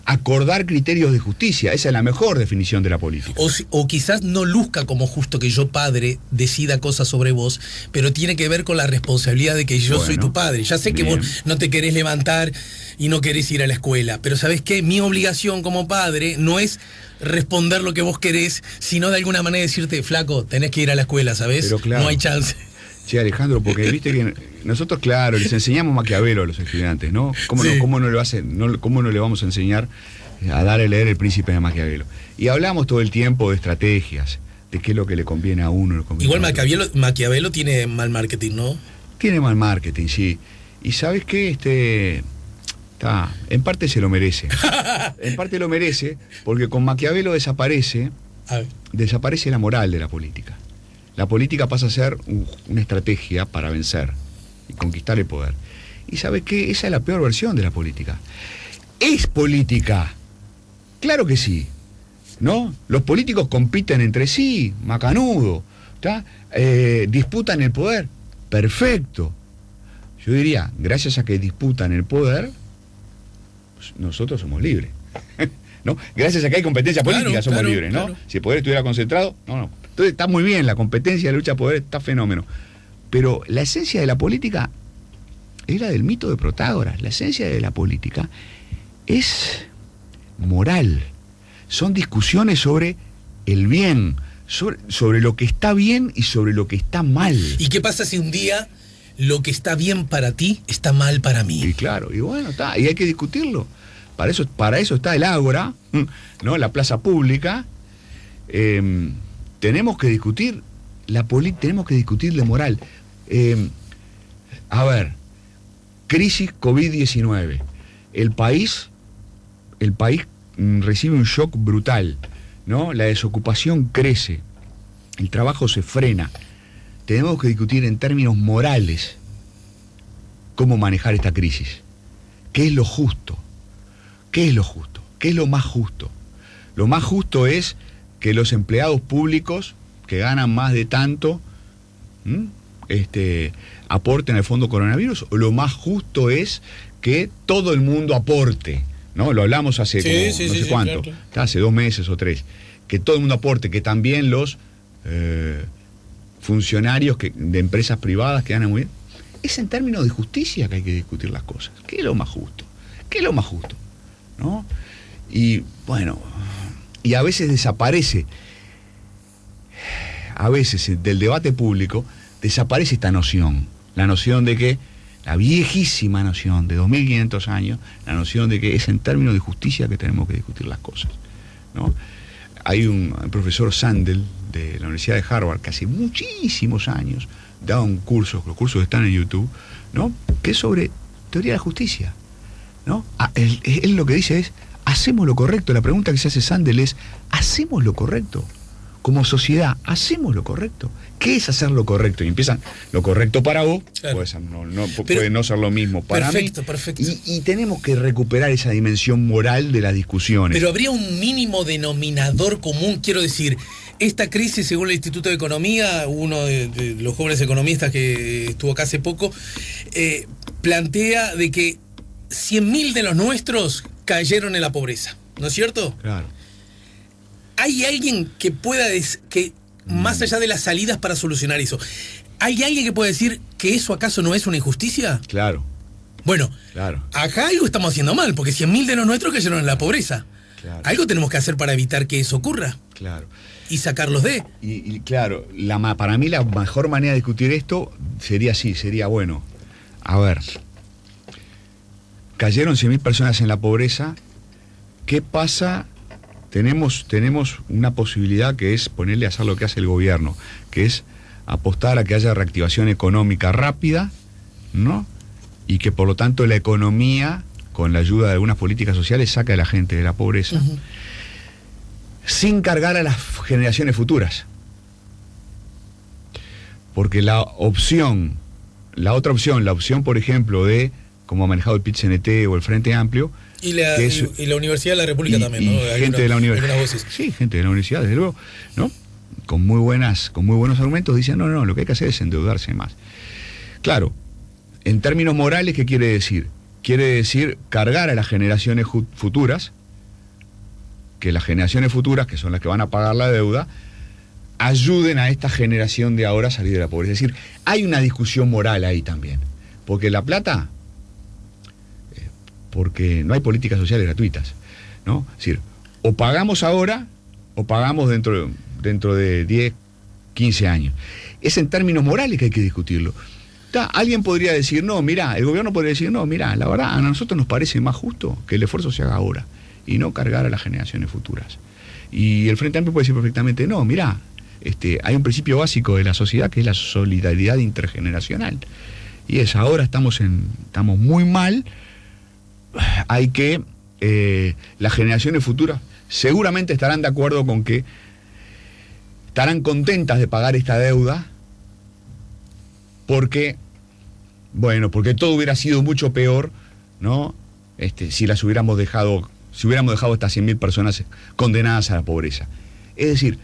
acordar criterios de justicia, esa es la mejor definición de la política. O quizás no luzca como justo que yo, padre, decida cosas sobre vos, pero tiene que ver con la responsabilidad de que yo soy tu padre. Ya sé que vos no te querés levantar y no querés ir a la escuela, pero ¿sabés qué? Mi obligación como padre no es responder lo que vos querés, sino de alguna manera decirte, flaco, tenés que ir a la escuela, ¿sabés? Pero claro. No hay chance. Che, Alejandro, porque viste que nosotros, claro, les enseñamos Maquiavelo a los estudiantes, ¿no? ¿Cómo no le vamos a enseñar a dar a leer El Príncipe de Maquiavelo? Y hablamos todo el tiempo de estrategias, de qué es lo que le conviene a uno. Igual Maquiavelo tiene mal marketing, ¿no? Tiene mal marketing, sí. Y ¿sabes qué? En parte se lo merece. En parte lo merece, porque con Maquiavelo desaparece la moral de la política. La política pasa a ser una estrategia para vencer y conquistar el poder. ¿Y sabe qué? Esa es la peor versión de la política. ¿Es política? Claro que sí, ¿no? Los políticos compiten entre sí, macanudo, disputan el poder. Perfecto. Yo diría, gracias a que disputan el poder, pues nosotros somos libres. ¿No? Gracias a que hay competencia política somos libres, ¿no? Claro. Si el poder estuviera concentrado, no. Entonces está muy bien, la competencia, la lucha de poder está fenómeno. Pero la esencia de la política es la del mito de Protágoras. La esencia de la política es moral. Son discusiones sobre el bien, sobre lo que está bien y sobre lo que está mal. ¿Y qué pasa si un día lo que está bien para ti está mal para mí? Y claro, y bueno, y hay que discutirlo. Para eso está el Ágora, ¿no? La plaza pública. Tenemos que discutir tenemos que discutir la moral. A ver, crisis COVID-19. El país recibe un shock brutal, ¿no? La desocupación crece, el trabajo se frena. Tenemos que discutir en términos morales cómo manejar esta crisis. ¿Qué es lo justo? ¿Qué es lo justo? ¿Qué es lo más justo? Lo más justo es que los empleados públicos que ganan más de tanto aporten al fondo coronavirus, o lo más justo es que todo el mundo aporte, ¿no? Lo hablamos hace no sé cuánto, claro. Hace 2 meses o 3, que todo el mundo aporte, que también los funcionarios de empresas privadas que ganan muy bien. Es en términos de justicia que hay que discutir las cosas. ¿Qué es lo más justo? ¿Qué es lo más justo? ¿No? Y bueno, y a veces desaparece, del debate público desaparece esta noción, la noción de que, la viejísima noción de 2500 años, la noción de que es en términos de justicia que tenemos que discutir las cosas, ¿no? Hay un profesor Sandel de la Universidad de Harvard que hace muchísimos años da un curso, los cursos están en YouTube, ¿no? Que es sobre teoría de la justicia, ¿no? Él lo que dice es, ¿hacemos lo correcto? La pregunta que se hace Sandel es, ¿hacemos lo correcto? Como sociedad, ¿hacemos lo correcto? ¿Qué es hacer lo correcto? Y empiezan, lo correcto para vos, claro. Puede no ser lo mismo para mí. Perfecto. Y tenemos que recuperar esa dimensión moral de las discusiones. Pero habría un mínimo denominador común, quiero decir, esta crisis, según el Instituto de Economía, uno de los jóvenes economistas que estuvo acá hace poco, plantea de que 100.000 de los nuestros cayeron en la pobreza, ¿no es cierto? Claro. ¿Hay alguien que pueda más allá de las salidas para solucionar eso, hay alguien que pueda decir que eso acaso no es una injusticia? Claro. Bueno, claro. Acá algo estamos haciendo mal, porque 100.000 de los nuestros cayeron en la pobreza. Claro. Algo tenemos que hacer para evitar que eso ocurra. Claro. Y sacarlos de. Y claro, para mí la mejor manera de discutir esto sería así, sería bueno. A ver, cayeron 100.000 personas en la pobreza. ¿Qué pasa? Tenemos una posibilidad que es ponerle a hacer lo que hace el gobierno, que es apostar a que haya reactivación económica rápida, ¿no? Y que por lo tanto la economía, con la ayuda de algunas políticas sociales, saque a la gente de la pobreza, sin cargar a las generaciones futuras. Porque la opción, por ejemplo, de como ha manejado el PIT-CNT o el Frente Amplio, y la Universidad de la República también, ¿no? Gente de la universidad. Sí, gente de la universidad, desde luego, ¿no? Con muy buenos argumentos, dicen, no, lo que hay que hacer es endeudarse más. Claro, en términos morales, ¿qué quiere decir? Quiere decir cargar a las generaciones futuras, que las generaciones futuras, que son las que van a pagar la deuda, ayuden a esta generación de ahora a salir de la pobreza. Es decir, hay una discusión moral ahí también. Porque la plata, porque no hay políticas sociales gratuitas, ¿no? Es decir, o pagamos ahora, o pagamos dentro de 10, 15 años. Es en términos morales que hay que discutirlo. Alguien podría decir, no, mirá, el gobierno podría decir, no, mirá, la verdad, a nosotros nos parece más justo que el esfuerzo se haga ahora y no cargar a las generaciones futuras. Y el Frente Amplio puede decir perfectamente, no, mirá, hay un principio básico de la sociedad que es la solidaridad intergeneracional. Y es, ahora estamos muy mal, hay que, las generaciones futuras seguramente estarán de acuerdo con que estarán contentas de pagar esta deuda, porque todo hubiera sido mucho peor, ¿no? Si hubiéramos dejado estas 100.000 personas condenadas a la pobreza. Es decir,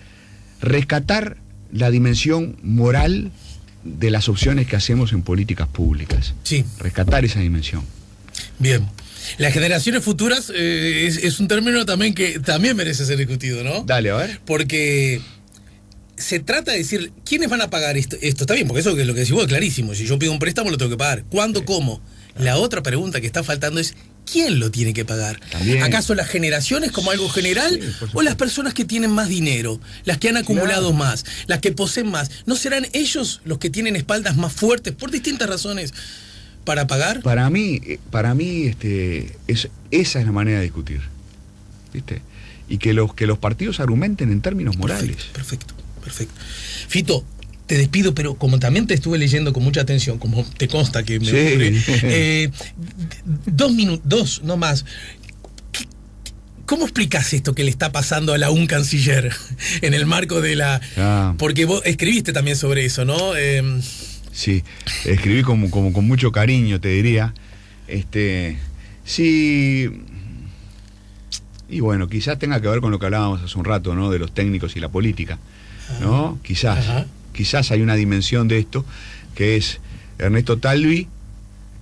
rescatar la dimensión moral de las opciones que hacemos en políticas públicas. Sí. Rescatar esa dimensión. Bien. Las generaciones futuras es un término también que también merece ser discutido, ¿no? Dale, a ver. Porque se trata de decir, ¿quiénes van a pagar esto? Esto está bien, porque eso es lo que decís vos, es clarísimo. Si yo pido un préstamo, lo tengo que pagar. ¿Cuándo? Sí. ¿Cómo? La otra pregunta que está faltando es, ¿quién lo tiene que pagar? También. ¿Acaso las generaciones como algo general? Sí, ¿o las personas que tienen más dinero? Las que han acumulado más, las que poseen más. ¿No serán ellos los que tienen espaldas más fuertes por distintas razones para pagar? Para mí esa es la manera de discutir, ¿viste? Y que los partidos argumenten en términos morales. Perfecto. Fito, te despido, pero como también te estuve leyendo con mucha atención, como te consta que me ocurre, 2 minutos, no más. ¿Cómo explicás esto que le está pasando a un canciller en el marco de la... Porque vos escribiste también sobre eso, ¿no? Sí, escribí como con mucho cariño, te diría. Sí... Y bueno, quizás tenga que ver con lo que hablábamos hace un rato, ¿no? De los técnicos y la política, ¿no? Quizás hay una dimensión de esto, que es Ernesto Talvi,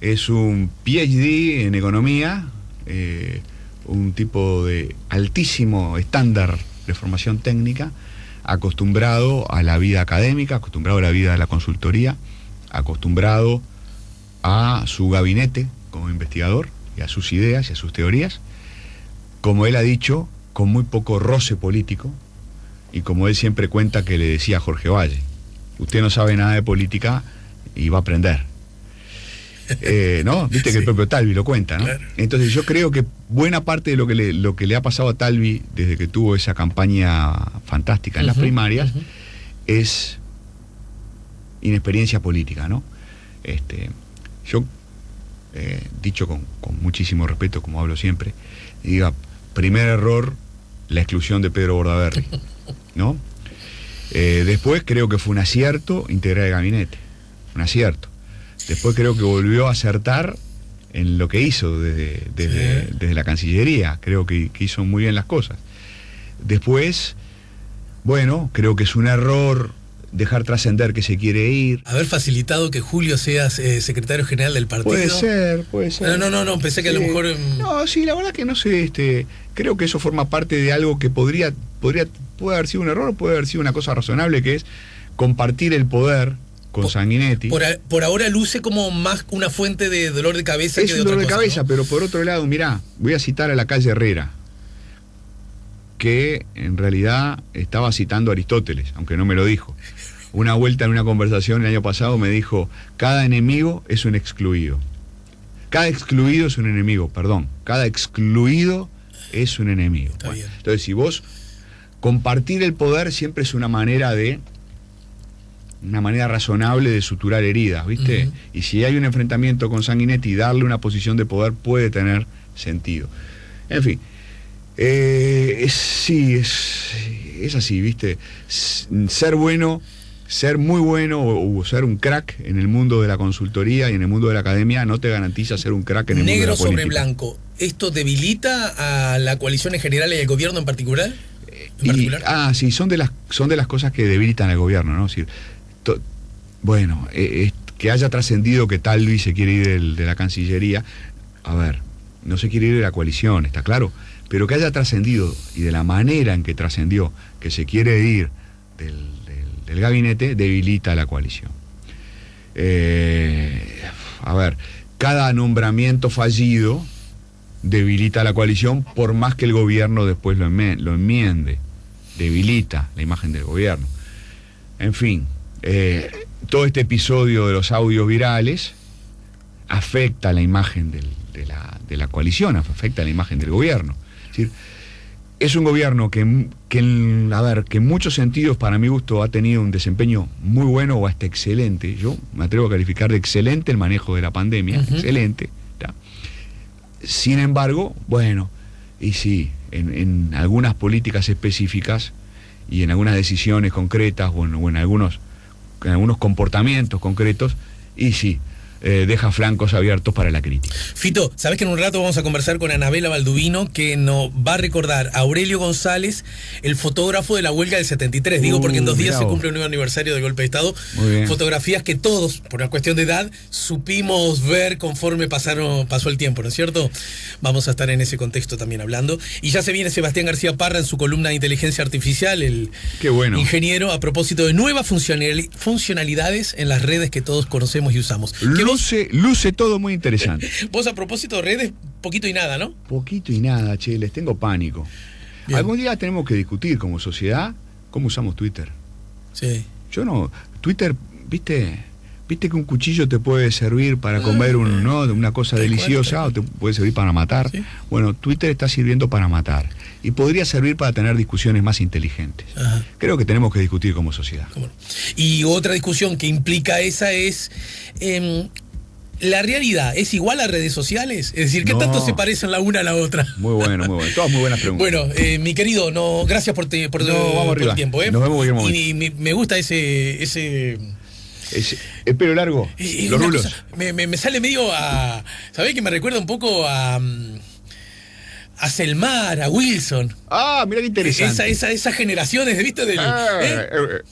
es un PhD en economía, un tipo de altísimo estándar de formación técnica, acostumbrado a la vida académica, acostumbrado a la vida de la consultoría, acostumbrado a su gabinete como investigador y a sus ideas y a sus teorías, como él ha dicho, con muy poco roce político, y como él siempre cuenta que le decía a Jorge Valle, usted no sabe nada de política y va a aprender. ¿No? Viste que el propio Talvi lo cuenta, ¿no? Claro. Entonces yo creo que buena parte de lo que le ha pasado a Talvi desde que tuvo esa campaña fantástica en las primarias es inexperiencia política, ¿no? Yo, dicho con muchísimo respeto, como hablo siempre, diga, primer error, la exclusión de Pedro Bordaberry, ¿no? Después creo que fue un acierto integrar el gabinete, un acierto. Después creo que volvió a acertar en lo que hizo desde la Cancillería, creo que hizo muy bien las cosas. Después, bueno, creo que es un error dejar trascender que se quiere ir. Haber facilitado que Julio sea secretario general del partido. Puede ser. No, pensé que a lo mejor... No, sí, la verdad que no sé, creo que eso forma parte de algo que puede haber sido un error o puede haber sido una cosa razonable, que es compartir el poder con Sanguinetti. Por ahora luce como más una fuente de dolor de cabeza que de otra cosa. Es un dolor de cabeza, ¿no? Pero por otro lado, mirá, voy a citar a Lacalle Herrera. que en realidad estaba citando a Aristóteles, aunque no me lo dijo. Una vuelta en una conversación el año pasado me dijo, cada enemigo es un excluido. Cada excluido es un enemigo, perdón. Cada excluido es un enemigo. Bueno, entonces, si vos compartir el poder siempre es una manera razonable de suturar heridas, ¿viste? Y si hay un enfrentamiento con Sanguinetti, darle una posición de poder puede tener sentido. En fin, sí, es así, ¿viste? Ser bueno, ser muy bueno o ser un crack en el mundo de la consultoría y en el mundo de la academia no te garantiza ser un crack en el mundo de la política. Negro sobre blanco, ¿esto debilita a la coalición en general y al gobierno en particular? Sí, son de las cosas que debilitan al gobierno, ¿no? Es decir, que haya trascendido que Talvi se quiere ir de la Cancillería, a ver, no se quiere ir de la coalición, está claro, pero que haya trascendido y de la manera en que trascendió que se quiere ir del gabinete, debilita a la coalición. A ver, cada nombramiento fallido debilita a la coalición, por más que el gobierno después lo enmiende, debilita la imagen del gobierno. En fin, todo este episodio de los audios virales afecta la imagen de la coalición, afecta la imagen del gobierno. Es decir, es un gobierno que en muchos sentidos, para mi gusto, ha tenido un desempeño muy bueno o hasta excelente. Yo me atrevo a calificar de excelente el manejo de la pandemia, excelente. ¿Tá? Sin embargo, bueno, y sí, en algunas políticas específicas y en algunas decisiones concretas o en algunos comportamientos concretos, y sí, deja flancos abiertos para la crítica. Fito, sabés que en un rato vamos a conversar con Anabela Balduvino, que nos va a recordar a Aurelio González, el fotógrafo de la huelga del 73. Digo porque en 2 días se cumple un nuevo aniversario del golpe de Estado. Fotografías que todos, por una cuestión de edad, supimos ver conforme pasó el tiempo, ¿no es cierto? Vamos a estar en ese contexto también hablando. Y ya se viene Sebastián García Parra en su columna de inteligencia artificial, el ingeniero, a propósito de nuevas funcionalidades en las redes que todos conocemos y usamos. Luce todo muy interesante. Vos, a propósito de redes, poquito y nada, ¿no? Poquito y nada, che, les tengo pánico. Bien. Algún día tenemos que discutir como sociedad cómo usamos Twitter. Sí. Yo no... Twitter, ¿viste que un cuchillo te puede servir para comer una cosa deliciosa o te puede servir para matar? ¿Sí? Bueno, Twitter está sirviendo para matar. Y podría servir para tener discusiones más inteligentes. Ajá. Creo que tenemos que discutir como sociedad. Y otra discusión que implica esa es... ¿la realidad es igual a redes sociales? Es decir, ¿qué tanto se parecen la una a la otra? Muy bueno. Todas muy buenas preguntas. Bueno, mi querido, gracias por el tiempo. Nos vemos bien. Y me gusta ese ¿el pelo largo? Los rulos. Me sale medio a... ¿Sabés que me recuerda un poco a Selmar, a Wilson? Ah, mira qué interesante. Esas generaciones, ¿viste?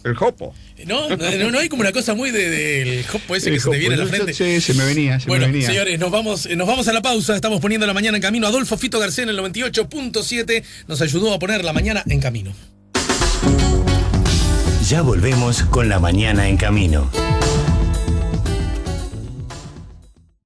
El jopo. No hay como una cosa muy del jopo ese que se te viene a la frente. Sí, se me venía. Señores, nos vamos a la pausa. Estamos poniendo la mañana en camino. Adolfo Fito García en el 98.7 nos ayudó a poner la mañana en camino. Ya volvemos con la mañana en camino.